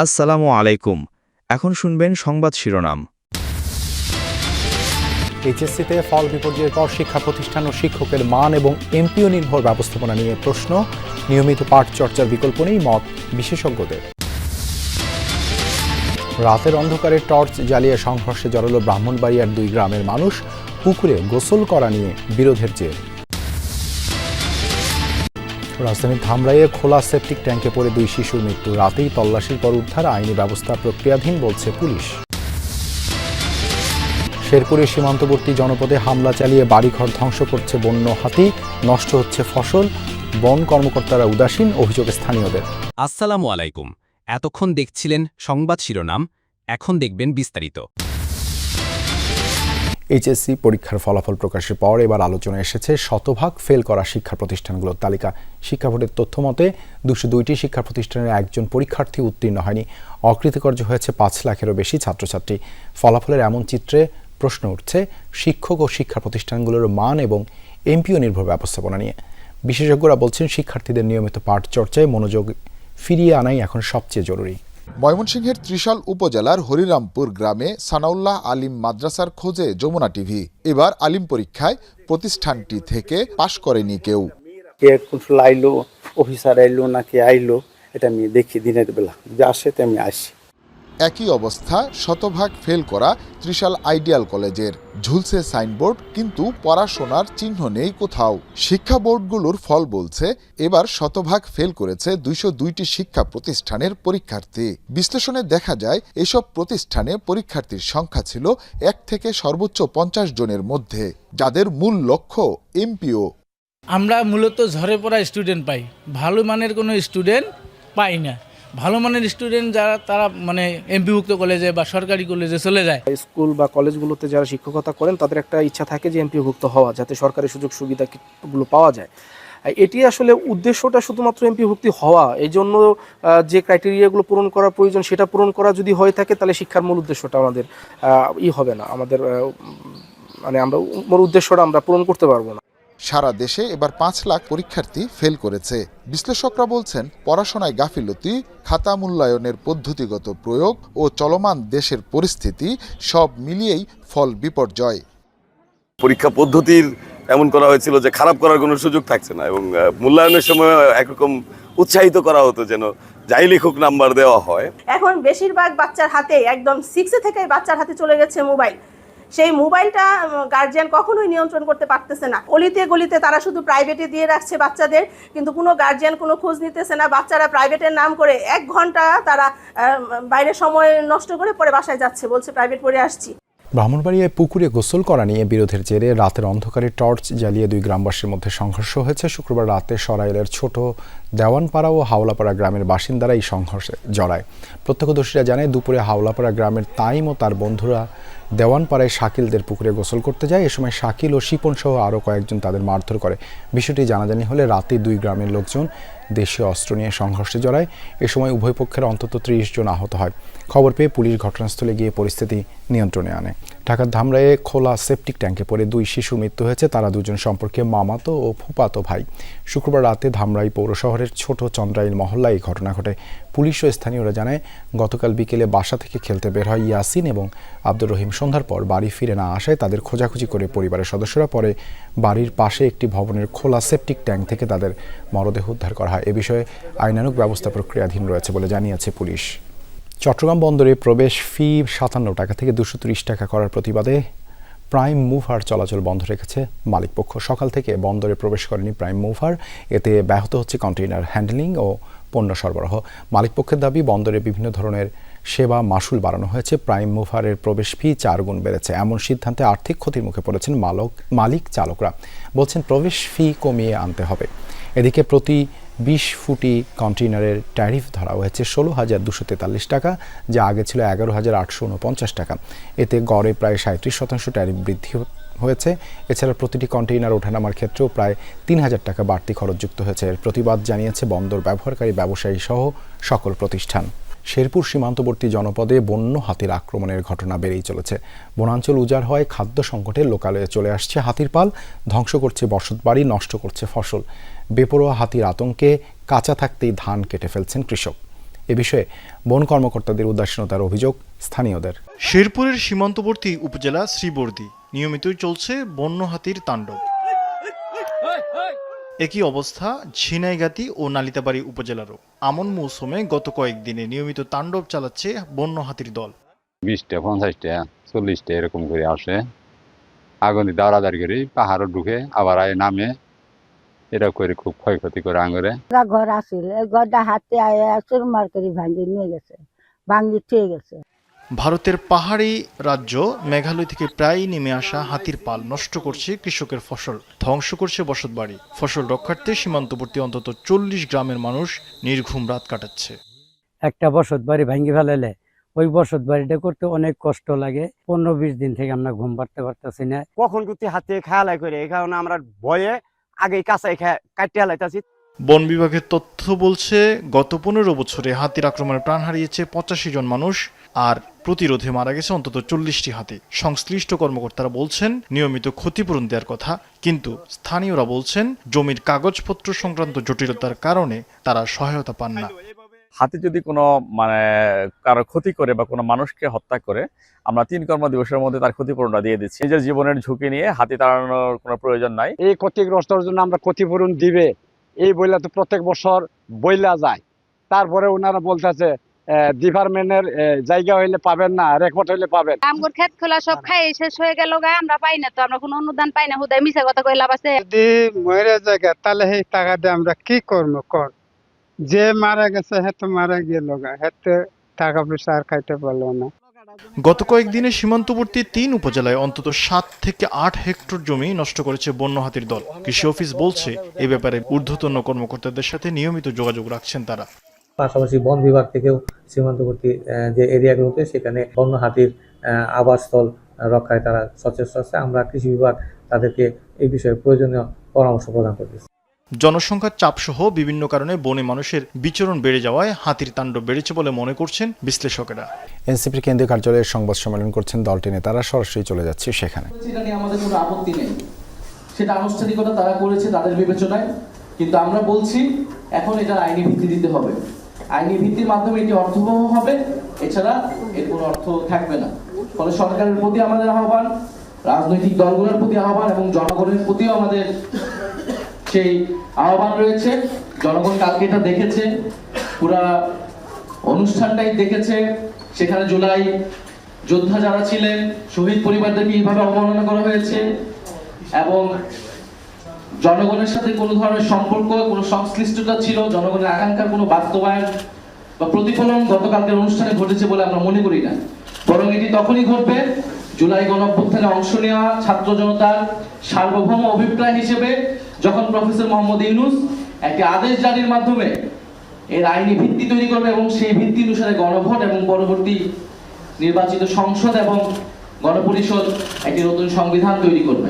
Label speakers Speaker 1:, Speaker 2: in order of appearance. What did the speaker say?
Speaker 1: আসসালামু আলাইকুম। এখন শুনবেন সংবাদ শিরোনাম।
Speaker 2: এইচএসসিতে ফল বিপর্যয়ের পর শিক্ষা প্রতিষ্ঠান ও শিক্ষকের মান এবং এমপিও নির্ভর ব্যবস্থাপনা নিয়ে প্রশ্ন, নিয়মিত পাঠ চর্চার বিকল্প নেই মত বিশেষজ্ঞদের। রাতের অন্ধকারে টর্চ জ্বালিয়ে সংঘর্ষে জড়ালো ব্রাহ্মণবাড়িয়ার 2 গ্রামের মানুষ, পুকুরে গোসল করা নিয়ে বিরোধের জের। রাজধানীর ধামরাইয়ে খোলা সেপটিক ট্যাঙ্কে পড়ে 2 শিশুর মৃত্যু, রাতেই তল্লাশির পর উদ্ধার, আইনি ব্যবস্থা প্রক্রিয়াধীন বলছে পুলিশ। শেরপুরের সীমান্তবর্তী জনপদে হামলা চালিয়ে বাড়িঘর ধ্বংস করছে বন্য হাতি, নষ্ট হচ্ছে ফসল, বন কর্মকর্তারা উদাসীন, অভিযোগ স্থানীয়দের।
Speaker 3: আসসালামু আলাইকুম। এতক্ষণ দেখছিলেন সংবাদ শিরোনাম, এখন দেখবেন বিস্তারিত।
Speaker 2: এইচএসসি পরীক্ষার ফলাফল প্রকাশের পর এবার আলোচনায় এসেছে শতভাগ ফেল করা শিক্ষা প্রতিষ্ঠানগুলোর তালিকা। শিক্ষা বোর্ডের তথ্য মতে 202টি শিক্ষা প্রতিষ্ঠানের একজন পরীক্ষার্থী উত্তীর্ণ হয়নি। অকৃতকার্য হয়েছে 5 লাখেরও বেশি ছাত্রছাত্রী। ফলাফলের এমন চিত্রে প্রশ্ন উঠছে শিক্ষক ও শিক্ষা প্রতিষ্ঠানগুলোর মান এবং এমপিও নির্ভর ব্যবস্থাপনা নিয়ে। বিশেষজ্ঞরা বলছেন শিক্ষার্থীদের নিয়মিত পাঠ চর্চায় মনোযোগ ফিরিয়ে আনাই এখন সবচেয়ে জরুরি।
Speaker 4: ময়মনসিংহের ত্রিশাল উপজেলার হরিরামপুর গ্রামে সানাউল্লাহ আলিম মাদ্রাসার খোঁজে যমুনা টিভি। এবার আলিম পরীক্ষায় প্রতিষ্ঠানটি থেকে পাশ করেনি কেউ।
Speaker 5: কে কন্ট্রোল আইলো, অফিসার আইলো নাকি আইলো, এটা আমি দেখি দিনের বেলা, যে আসে তো আমি আসি।
Speaker 4: একই অবস্থা শতভাগ ফেল করা ত্রিশাল আইডিয়াল কলেজের। ঝুলছে সাইনবোর্ড, কিন্তু পড়াশোনার চিহ্ন নেই কোথাও। শিক্ষা বোর্ডগুলোর ফল বলছে এবার শতভাগ ফেল করেছে 202টি শিক্ষা প্রতিষ্ঠানের পরীক্ষার্থী। বিশ্লেষণে দেখা যায় এসব প্রতিষ্ঠানে পরীক্ষার্থীর সংখ্যা ছিল 1 থেকে সর্বোচ্চ 50 জনের মধ্যে, যাদের মূল লক্ষ্য এমপিও।
Speaker 6: আমরা মূলত ঝরে পড়া স্টুডেন্ট পাই, ভালো মানের কোনো স্টুডেন্ট পাই না। ভালো মানের স্টুডেন্ট যারা, তারা মানে এমপিভুক্ত কলেজে বা সরকারি কলেজে চলে যায়।
Speaker 7: স্কুল বা কলেজগুলোতে যারা শিক্ষকতা করেন তাদের একটা ইচ্ছা থাকে যে এমপিভুক্ত হওয়া, যাতে সরকারি সুযোগ সুবিধাগুলো পাওয়া যায়। এটি আসলে উদ্দেশ্যটা শুধুমাত্র এমপিভুক্তি হওয়া, এই জন্য যে ক্রাইটেরিয়াগুলো পূরণ করা প্রয়োজন সেটা পূরণ করা যদি হয়ে থাকে তাহলে শিক্ষার মূল উদ্দেশ্যটা আমাদের হবে না, আমাদের আমরা মূল উদ্দেশ্যটা আমরা পূরণ করতে পারবো না।
Speaker 4: সারা দেশে এবার 5 লাখ পরীক্ষার্থী ফেল করেছে। বিশ্লেষকরা বলছেন পড়াশোনায় গাফিলতি, খাতা মূল্যায়নের পদ্ধতিগত প্রয়োগ ও চলমান দেশের পরিস্থিতি সব মিলিয়েই ফল বিপর্যয়।
Speaker 8: পরীক্ষা পদ্ধতির এমন করা হয়েছিল যে খারাপ করার কোনো সুযোগ থাকছে না, এবং মূল্যায়নের সময় একরকম উৎসাহিত করা হতো যেন যাই লিখুক নাম্বার দেওয়া হয়।
Speaker 9: এখন বেশিরভাগ বাচ্চার হাতে, একদম 6 থেকে বাচ্চার হাতে চলে গেছে মোবাইল। সেই মোবাইলটা গার্জিয়ান কখনোই নিয়ন্ত্রণ করতে পারতেছে না। অলিতে গলিতে তারা শুধু প্রাইভেটে দিয়ে রাখছে বাচ্চাদের, কিন্তু কোনো গার্জিয়ান কোনো খোঁজ নিতেছে না। বাচ্চারা প্রাইভেটের নাম করে 1 ঘন্টা তারা বাইরে সময় নষ্ট করে পরে বাসায় যাচ্ছে, বলছে প্রাইভেট পড়ে আসছি।
Speaker 2: ব্রাহ্মণবাড়িয়ায় পুকুরে গোসল করা নিয়ে বিরোধের জেরে রাতের অন্ধকারে টর্চ জ্বালিয়ে 2 গ্রামবাসীর মধ্যে সংঘর্ষ হয়েছে। শুক্রবার রাতে সরাইলের ছোট দেওয়ানপাড়া ও হাওলাপাড়া গ্রামের বাসিন্দারা এই সংঘর্ষে জড়ায়। প্রত্যক্ষদর্শীরা জানায় দুপুরে হাওলাপাড়া গ্রামের তাইম ও তার বন্ধুরা দেওয়ানপাড়ায় শাকিলদের পুকুরে গোসল করতে যায়। এ সময় শাকিল ও শিপন সহ আরও কয়েকজন তাদের মারধর করে। বিষয়টি জানাজানি হলে রাতে 2 গ্রামের লোকজন দেশীয় অস্ত্র নিয়ে সংঘর্ষে জড়ায়। এ সময় উভয় পক্ষের অন্তত 30 জন আহত হয়। খবর পেয়ে পুলিশ ঘটনাস্থলে গিয়ে পরিস্থিতি নিয়ন্ত্রণে আনে। ঢাকার ধামরাইয়ে খোলা সেপটিক ট্যাঙ্কে পড়ে 2 শিশুর মৃত্যু হয়েছে। তারা 2 জন সম্পর্কে মামাতো ও ফুফাতো ভাই। শুক্রবার রাতে ধামরাই পৌর শহরের ছোট চন্দ্রাইল মহল্লায় এই ঘটনা ঘটে। পুলিশ ও স্থানীয়রা জানায় গতকাল বিকেলে বাসা থেকে খেলতে বের হয় ইয়াসিন এবং আব্দুর রহিম। সন্ধ্যার পর বাড়ি ফিরে না আসায় তাদের খোঁজাখুঁজি করে পরিবারের সদস্যরা পরে বাড়ির পাশে একটি ভবনের খোলা সেপটিক ট্যাঙ্ক থেকে তাদের মরদেহ উদ্ধার করা হয়। এ বিষয়ে আইনানুগ ব্যবস্থা প্রক্রিয়াধীন রয়েছে বলে জানিয়েছে পুলিশ। চট্টগ্রাম বন্দরে প্রবেশ ফি 57 টাকা থেকে 230 টাকা করার প্রতিবাদে প্রাইম মুভার চলাচল বন্ধ রেখেছে মালিকপক্ষ। সকাল থেকে বন্দরে প্রবেশ করেনি প্রাইম মুভার। এতে ব্যাহত হচ্ছে কন্টেইনার হ্যান্ডলিং ও পণ্য সরবরাহ। মালিকপক্ষের দাবি বন্দরে বিভিন্ন ধরনের সেবা মাশুল বাড়ানো হয়েছে। প্রাইম মুভারের প্রবেশ ফি 4 গুণ বেড়েছে। এমন সিদ্ধান্তে আর্থিক ক্ষতির মুখে পড়েছেন মালিক চালকরা। বলছেন প্রবেশ ফি কমিয়ে আনতে হবে। এদিকে প্রতি 20 ফুটি কন্টেইনারের ট্যারিফ ধরা হয়েছে 16,243 টাকা, যা আগে ছিল 11,849 টাকা। এতে গড়ে প্রায় 37% ট্যারিফ বৃদ্ধি হয়েছে। এছাড়া প্রতিটি কন্টেইনার ওঠানামার ক্ষেত্রেও প্রায় 3,000 টাকা বাড়তি খরচ যুক্ত হয়েছে। এর প্রতিবাদ জানিয়েছে বন্দর ব্যবহারকারী ব্যবসায়ী সহ সকল প্রতিষ্ঠান। শেরপুর সীমান্তবর্তী জনপদে বন্য হাতির আক্রমণের ঘটনা বেড়েই চলেছে। বনাঞ্চল উজাড় হয়, খাদ্য সংকটে লোকালয়ে চলে আসছে হাতির পাল, ধ্বংস করছে বসতবাড়ি, নষ্ট করছে ফসল। বেপরোয়া হাতির আতঙ্কে কাঁচা থাকতেই ধান কেটে ফেলছেন কৃষক। এ বিষয়ে বন কর্মকর্তাদের উদাসীনতার অভিযোগ স্থানীয়দের।
Speaker 10: শেরপুরের সীমান্তবর্তী উপজেলা শ্রীবর্দী নিয়মিতই চলছে বন্য হাতির তাণ্ডব। একই অবস্থা ঝিনাইগাতি ও নালিতাবাড়ী উপজেলারও। আমন মৌসুমে গত কয়েকদিনে নিয়মিত তাণ্ডব চালাচ্ছে বন্য হাতির দল।
Speaker 11: 20টা 50টা 40টা এরকম করে আসে, আগুন দাঁড়াদাঁড়ি করে পাহাড়ও ঢুকে আবার আয় নামে, এটা করে খুব ক্ষয়ক্ষতি করে আঙুরে।
Speaker 12: ঘর আসিল ঘরটা হাতে চুরমার করে ভাঙি নিয়ে গেছে, ভাঙি ঠিক গেছে।
Speaker 10: ভারতের পাহাড়ি রাজ্য মেঘালয় থেকে প্রায় নেমে আসা হাতির পাল নষ্ট করছে কৃষকের ফসল, ধ্বংস করছে বসতবাড়ি। ফসল রক্ষার্থে সীমান্তবর্তী অন্তত 40 গ্রামের মানুষ নির্ঘুম রাত কাটাচ্ছে।
Speaker 13: একটা বসতবাড়ি ভাঙ্গি ফেলাইলে ওই বসতবাড়িটা করতে অনেক কষ্ট লাগে। 15-20 দিন থেকে আমরা ঘুম পাড়তে পারতেছি না।
Speaker 5: কখন কুতি হাতে খেয়ালাই করে এই কারণে আমরা ভয়ে আগে কাঁচাই কাটিয়ে হালাইতেছি।
Speaker 10: বন বিভাগের তথ্য বলছে গত 15 বছরে হাতির আক্রমণে প্রাণ হারিয়েছে 85 জন মানুষ, আর প্রতিরোধে মারা গেছে অন্তত 40টি হাতি। সংশ্লিষ্ট কর্মকর্তারা বলছেন নিয়মিত ক্ষতিপূরণ দেওয়ার কথা, কিন্তু স্থানীয়রা বলছেন জমির কাগজপত্র সংক্রান্ত জটিলতার কারণে তারা সহায়তা পান না।
Speaker 14: হাতি যদি কোনো কারো ক্ষতি করে বা কোনো মানুষকে হত্যা করে, আমরা 3 কর্মদিবসের মধ্যে তার ক্ষতিপূরণটা দিয়ে দিচ্ছি। নিজের জীবনের ঝুঁকি নিয়ে হাতি তাড়ানোর কোনো প্রয়োজন নাই।
Speaker 13: এই ক্ষতিগ্রস্তের জন্য আমরা ক্ষতিপূরণ দিবে এই বইলা তো প্রত্যেক বছর বইলা যায়। তারপরে ওনারা বলতেছে ডিপার্টমেন্টের জায়গা হইলে পাবেন না, রেকর্ড হইলে পাবেন।
Speaker 12: আমগর ক্ষেত খোলা সব খাই শেষ হয়ে গেল গা, আমরা পাই না তো, আমরা কোনো অনুদান পাই না। হুদায় মিছা কথা কই লাভ আছে?
Speaker 13: যদি মরে জায়গা তাহলে এই টাকা দিয়ে আমরা কি করবো কর? যে মারা গেছে হেতে মারা গেল গা, হেতে টাকা পয়সা আর খাইতে পারলো না।
Speaker 10: গত কয়েকদিনে সীমান্তবর্তী 3 উপজেলায় অন্তত 7 থেকে 8 হেক্টর জমি নষ্ট করেছে বন্য হাতির দল। কৃষি অফিস বলছে এ ব্যাপারে ঊর্ধ্বতন কর্মকর্তাদের সাথে নিয়মিত যোগাযোগ রাখছেন তারা।
Speaker 13: পাশাপাশি বন বিভাগ থেকেও সীমান্তবর্তী যে এরিয়াগুলোতে সেখানে বন্য হাতির আবাসস্থল রক্ষায় তারা সচেষ্ট আছে। আমরা কৃষি বিভাগ তাদেরকে এই বিষয়ে প্রয়োজনীয় পরামর্শ প্রদান করতেছি।
Speaker 10: জনসংখ্যার চাপসহ বিভিন্ন কারণে বনে মানুষের বিচরণ বেড়ে যাওয়ায় হাতির তাণ্ডব বেড়েছে বলে মনে করছেন বিশ্লেষকেরা।
Speaker 2: এনসিপির কেন্দ্রীয় কার্যালয়ে সংবাদ সম্মেলন করছেন দলটির নেতারা। সরাসরি চলে যাচ্ছে সেখানে।
Speaker 6: এটা নিয়ে আমাদের কোনো আপত্তি নেই, সেটা আনুষ্ঠানিকতা তারা করেছে তাদের বিবেচনায়, কিন্তু আমরা বলছি এখন এটার আইনি ভিত্তি দিতে হবে। আইনি ভিত্তির মাধ্যমে এটি অর্থবহ হবে, এছাড়া এর কোনো অর্থ থাকবে না। ফলে সরকারের প্রতি আমাদের আহ্বান, রাজনৈতিক দলগুলোর প্রতি আহ্বান এবং জনগণের প্রতিও আমাদের সেই আহ্বান রয়েছে। জনগণ কালকে এটা দেখেছে, পুরা অনুষ্ঠানটাই দেখেছে। সেখানে জুলাই যোদ্ধা যারা ছিলেন, শহীদ পরিবারদেরকে এইভাবে অবমাননা করা হয়েছে এবং জনগণের সাথে কোনো ধরনের সম্পর্ক, কোনো সংশ্লিষ্টতা ছিল, জনগণের আকাঙ্ক্ষার কোনো বাস্তবায়ন বা প্রতিফলন গতকালকের অনুষ্ঠানে ঘটেছে বলে আমরা মনে করি না। বরং এটি তখনই ঘটবে জুলাই গণঅভ্যুত্থানে অংশ নেওয়া ছাত্র জনতার সার্বভৌম অভিপ্রায় হিসেবে যখন প্রফেসর মোহাম্মদ ইউনূস একটি আদেশ জারির মাধ্যমে এর আইনি ভিত্তি তৈরি করবে এবং সেই ভিত্তি অনুসারে গণভোট এবং পরবর্তী নির্বাচিত সংসদ এবং গণপরিষদ একটি নতুন সংবিধান তৈরি করবে।